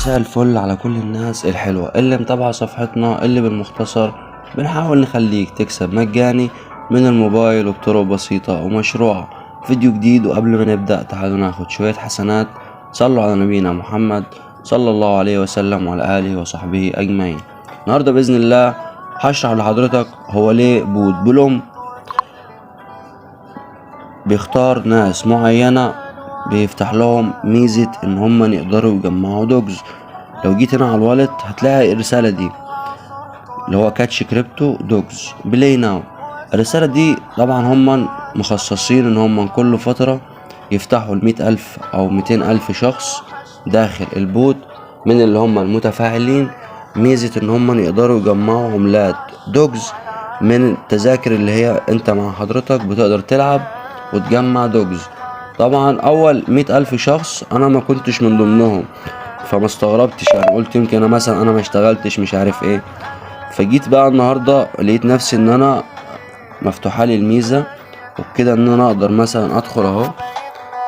مساء الفل على كل الناس الحلوة اللي متابعة صفحتنا اللي بالمختصر بنحاول نخليك تكسب مجاني من الموبايل وبطرق بسيطة ومشروعة. فيديو جديد، وقبل ما نبدأ تعالوا ناخد شوية حسنات. صلوا على نبينا محمد صلى الله عليه وسلم وعلى آله وصحبه أجمعين. النهاردة بإذن الله هشرح لحضرتك هو ليه بود بلوم بيختار ناس معينة بيفتح لهم ميزة ان هم يقدروا يجمعوا دوجز. لو جيت هنا على الوالت هتلاقي الرسالة دي اللي هو كاتش كريبتو دوجز بلاي ناو. الرسالة دي طبعا هم مخصصين ان هم كل فترة يفتحوا 100,000 او 200,000 شخص داخل البوت من اللي هم المتفاعلين ميزة ان هم يقدروا يجمعوا عملات دوجز من التذاكر اللي هي انت مع حضرتك بتقدر تلعب وتجمع دوجز. طبعا اول 100,000 شخص انا ما كنتش من ضمنهم، فما استغربتش، يعني قلت يمكن انا مثلا ما اشتغلتش مش عارف ايه. فجيت بقى النهارده لقيت نفسي ان انا مفتوحه لي الميزه وبكده ان انا اقدر مثلا ادخل اهو.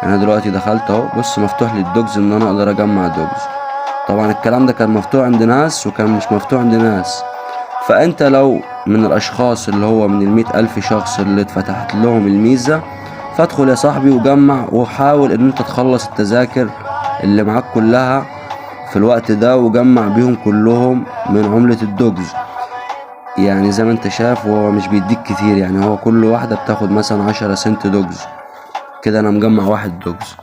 انا دلوقتي دخلت اهو، بص مفتوح لي الدوجز ان انا اقدر اجمع دوجز. طبعا الكلام ده كان مفتوح عند ناس وكان مش مفتوح عند ناس. فانت لو من الاشخاص اللي هو من 100,000 شخص اللي اتفتحت لهم الميزه، فادخل يا صاحبي وجمع وحاول ان انت تخلص التذاكر اللي معاك كلها في الوقت ده وجمع بيهم كلهم من عملة الدوجز. يعني زي ما انت شايف هو مش بيديك كتير، يعني هو كل واحدة بتاخد مثلا 10 سنت دوجز. كده انا مجمع 1 دوجز.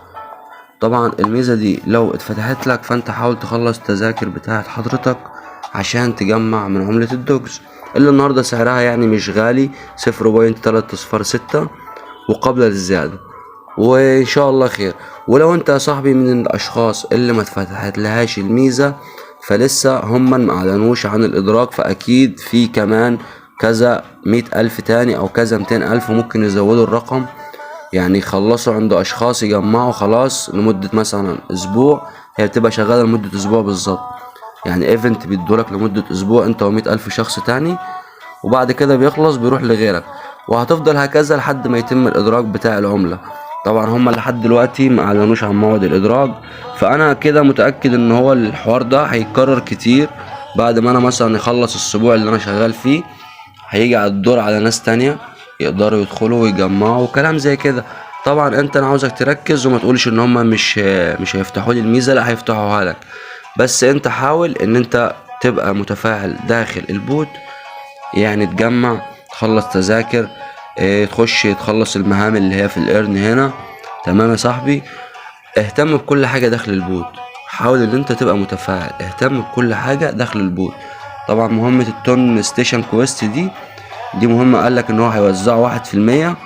طبعا الميزة دي لو اتفتحت لك فانت حاول تخلص التذاكر بتاعت حضرتك عشان تجمع من عملة الدوجز اللي النهاردة سعرها يعني مش غالي، 0.306 وقبل الزيادة، وان شاء الله خير. ولو انت يا صاحبي من الاشخاص اللي ما اتفتحت لهاش الميزة فلسه هم ما اعلنوش عن الادراك، فاكيد في كمان كذا 100,000 تاني او كذا 200,000 ممكن يزودوا الرقم، يعني يخلصوا عند اشخاص يجمعوا خلاص لمدة مثلا اسبوع. هي بتبقى شغالة لمدة اسبوع بالظبط، يعني ايفنت بيدولك لمدة اسبوع انت و100,000 شخص تاني، وبعد كده بيخلص بيروح لغيرك، وهتفضل هكذا لحد ما يتم الادراج بتاع العملة. طبعا هم لحد دلوقتي ما اعلنوش عن موعد الادراج، فانا كده متأكد ان هو الحوار ده هيتكرر كتير. بعد ما انا مثلا يخلص الاسبوع اللي انا شغال فيه هيجي على الدور على ناس تانية يقدروا يدخلوا ويجمعوا وكلام زي كده. طبعا انا عاوزك تركز وما تقولش ان هم مش هيفتحوا لي الميزة، لا هيفتحوها لك، بس انت حاول ان انت تبقى متفاعل داخل البوت، يعني تجمع تخلص تذاكر، تخش تخلص المهام اللي هي في الارن هنا. تمام يا صاحبي، اهتم بكل حاجة داخل البوت، حاول ان انت تبقى متفاعل، اهتم بكل حاجة داخل البوت. طبعا مهمة التون ستيشن كويست دي مهمة، قالك ان هو هيوزعوا 1%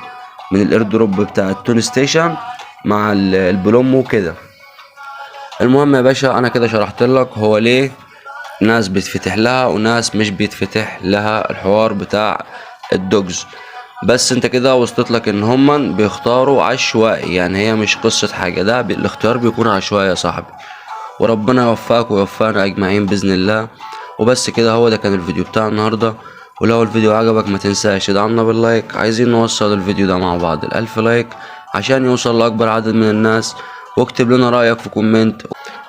من الايردروب بتاع التون ستيشن مع البلوم وكده. المهم يا باشا انا كده شرحت لك هو ليه ناس بيتفتح لها وناس مش بيتفتح لها الحوار بتاع الدوجز. بس انت كده وصلت لك ان هما بيختاروا عشوائي، يعني هي مش قصة حاجة، ده الاختيار بيكون عشوائي يا صاحبي. وربنا يوفقك ويوفقنا اجمعين باذن الله. وبس كده، هو ده كان الفيديو بتاع النهارده. ولو الفيديو عجبك ما تنساش تدعمنا باللايك، عايزين نوصل الفيديو ده مع بعض ال1000 لايك عشان يوصل لاكبر عدد من الناس. واكتب لنا رايك في كومنت.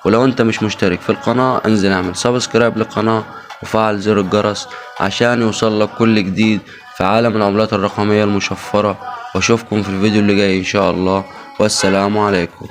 ولو انت مش مشترك في القناة انزل اعمل سبسكرايب للقناة وفعل زر الجرس عشان يوصل لك كل جديد في عالم العملات الرقمية المشفرة. واشوفكم في الفيديو اللي جاي ان شاء الله، والسلام عليكم.